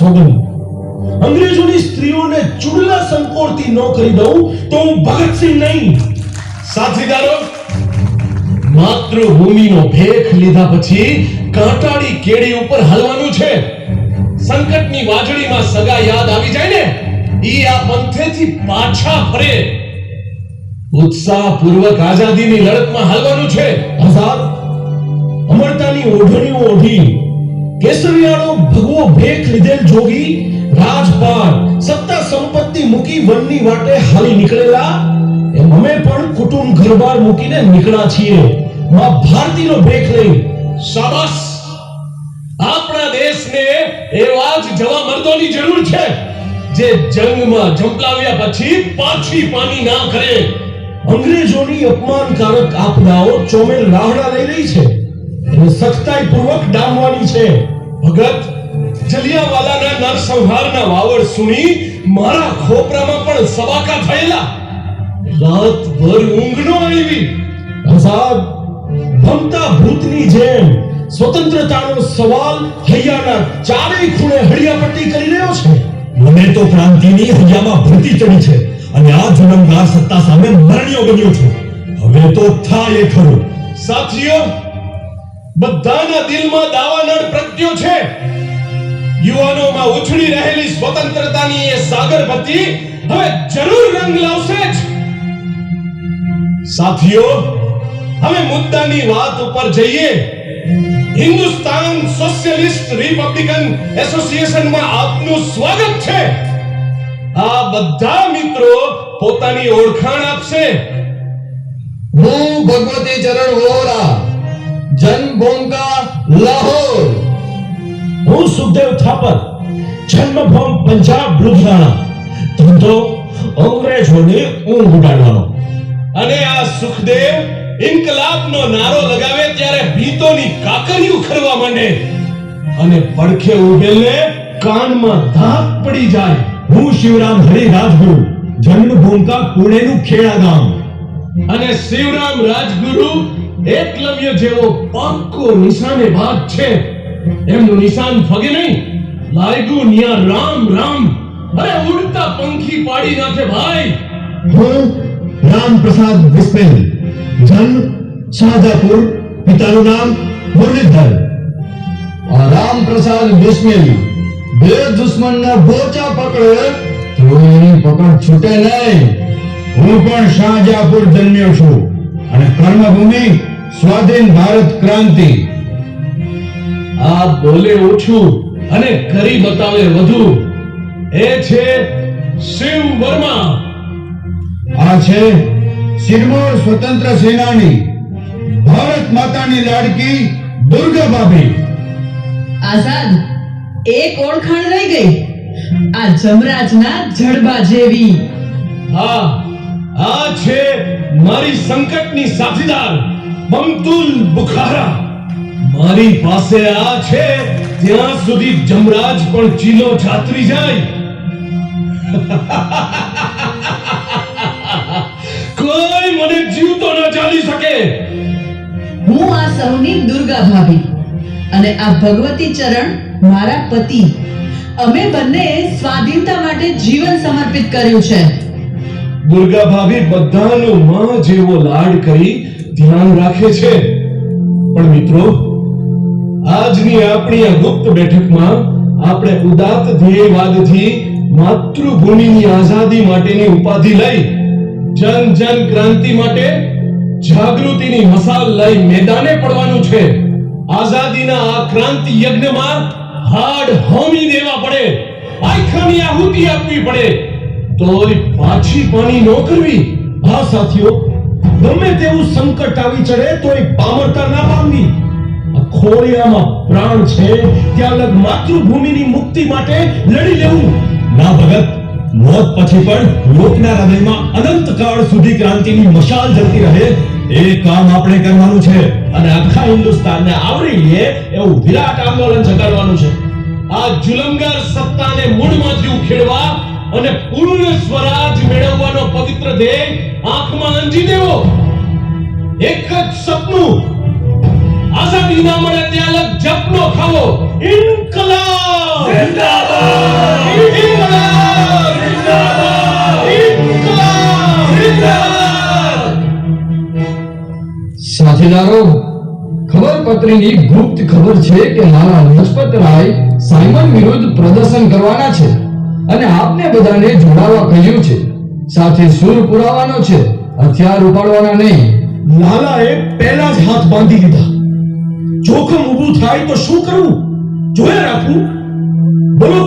સોગંદ, અંગ્રેજોની સ્ત્રીઓને ચૂડલા સંકોરતી ન કરી દઉં તો હું ભગતસિંહ નહીં. સાથીદારો, માતૃભૂમિનો ભેખ લીધા પછી કાંટાળી કેડી ઉપર હાલવાનું છે. સંકટની વાજળીમાં સગા યાદ આવી જાય ને, ઈ આ પંથેથી પાછા ફરે. ઉત્સાહપૂર્વક આઝાદીની લડતમાં હાલવાનું છે. આઝાદ, અમરતાની ઓઢણીઓ ઓઢી, કેસરિયાનો ભગવો ભેખ લીધેલ જોગી રાજપાટ સત્તા સંપત્તિ મૂકી વનની વાટે હાલી નીકળેલા એમ અમે પણ કુટુંબ ઘરબાર મૂકીને નીકળ્યા છીએ માં ભારતીનો ભેખ લઈ. શાબાશ! આપણા દેશને એવા જ જવા મર્દોની જરૂર છે જે જંગમાં ઝંપલાવ્યા પછી પાછી પાની ના કરે. અંગ્રેજોની અપમાનકારક આપદાઓ ચોમેલ રાહડા લઈ રહી છે, એને સખ્તાઈ પૂર્વક ડામવાની છે. ભગત, જલિયાવાલાના નરસંહારના વાવડ સુણી મારા ખોપરામાં પણ સબાકા થયેલા. રાતભર ઊંઘ ન આવી. આઝાદ, ભમતા ભૂતની જેમ સ્વતંત્રતાનો સવાલ હૈયાના ચારેય ખૂણે હળિયાપટ્ટી કરી રહ્યો છે. મને તો ક્રાંતિની હૈયામાં ભરતી ચડી છે અને આ જુલમગાર સત્તા સામે મરણ્યો બન્યો છું. હવે તો થાય એ ખરું. સાથીઓ, બધાના દિલમાં દાવાનળ પ્રગટ્યો છે. યુવાનોમાં ઉછળી રહેલી સ્વતંત્રતાની એ સાગરપતિ હવે જરૂર રંગ લાવશે જ. સાથીઓ, હવે મુદ્દાની વાત ઉપર જઈએ. હિન્દુસ્તાન સોશિયલિસ્ટ રિપબ્લિકન એસોસિએશનમાં આપનું સ્વાગત છે. આ બધા મિત્રો પોતાની ઓળખાણ આપશે. હું ભગવતી ચરણ વોરા, જન્મભૂમિકા લાહોર. હું સુખદેવ થાપર, જન્મભૂમ પંજાબ લુધિયાણા, ધંધો અંગ્રેજોની ઊંઘ ઉડાડવાનો. અને આ સુખદેવ ઇન્કલાબનો નારો લગાવે ત્યારે ભીતોની કાકરીઓ ખરવા માંડે અને પડખે ઉભેલને કાનમાં ધાક પડી જાય. હું શિવરામ હરિ રાજગુરુ, જન્મભૂમિકા પુણેનું ખેડા ગામ. અને શિવરામ રાજગુરુ એકલવ્ય જેવો પાક્કો નિશાનેબાજ છે. એમનું નિશાન ફગે નહીં, લાગ્યું ન્યા રામ રામ. અરે ઉડતા પંખી પાડી નાખે ભાઈ. હું રામપ્રસાદ બિસ્મિલ, જન્મ શાહજહાપુર, પિતાનું નામ મુરલીધર. રામપ્રસાદ બિસ્મિલ બે દુશ્મનના બોચા પકડે તો એની પકડ છૂટે નહીં. હું પણ શાહજહાપુર જન્મ્યો છું અને કર્મભૂમિ સ્વાધીન ભારત ક્રાંતિ. આ બોલે ઓછું અને કરી બતાવે વધુ. એ છે શિવ વર્મા. આ છે શિરમોર સ્વતંત્ર સેનાની, ભારત માતાની લાડકી દુર્ગા ભાભી. આઝાદ, એક ઓળખાણ રહી ગઈ, આ જમરાજના જડબા જેવી. હા, આ છે મારી સંકટની સાથીદાર મમતુલ બુખારા. મારી પાસે આ છે ત્યાં સુધી જમરાજ પણ ચીલો છાતરી જાય. કોઈ મને જીવતો ન ચાલી શકે. હું આ સૌની દુર્ગા ભાભી અને આ ભગવતી ચરણ મારા પતિ. અમે બંને સ્વાધીનતા માટે જીવન સમર્પિત કર્યું છે. દુર્ગા ભાભી બધાનો માં જેવો લાડ કરી ધ્યાન રાખે છે. પણ મિત્રો, આજની આપણી આ ગુપ્ત બેઠકમાં આપણે ઉદાત્ત ધ્યેયવાદથી માતૃભૂમિની આઝાદી માટેની ઉપાધિ લઈ જન જન ક્રાંતિ માટે જાગૃતિની મસાલ લઈ મેદાને પડવાનું છે. આઝાદીના આ ક્રાંતિ યજ્ઞમાં હાડ હોમી દેવા પડે, આંખની આહુતિ આપવી પડે, તોય પાછી પાની ન કરવી. હા સાથીઓ, ગમે તેવું સંકટ આવી ચડે તો એક પામરતા ના પામવી. આ ખોળિયામાં પ્રાણ છે ત્યાં લગ માતૃભૂમિની મુક્તિ માટે લડી લેવું. ના ભગત, મોત પછી પણ લોકના હૃદયમાં અનંતકાળ સુધી ક્રાંતિની મશાલ જલતી રહે એ કામ આપણે કરવાનું છે. અને આખા હિન્દુસ્તાનને આવરી લે એવું વિરાટ આંદોલન જગાડવાનું છે. આ જુલમગાર સત્તાને મૂળમાંથી ઉખેડવા અને પૂર્ણ સ્વરાજ મેળવવાનો પવિત્ર ધ્યેય આંખમાં અંજી દેવો. એક જ સપનું, આઝાદી ના મળે ત્યાં લગ જપનો ખાવો. ઇન્કલાબ જિંદાબાદ! સાથીદારો, ખબરપત્રીની ગુપ્ત ખબર છે કે લાલા લજપત રાય સાયમન વિરુદ્ધ પ્રદર્શન કરવાના છે અને આપને બધાને જોડાવા કહ્યું છે. સાથે સૂર પુરાવાનો છે, હથિયાર ઉપાડવાના નહીં. લાલાએ પહેલા જ હાથ બાંધી દીધા. જોખમ ઊભું થાય તો શું કરવું, જોયા રાખવું. બોલો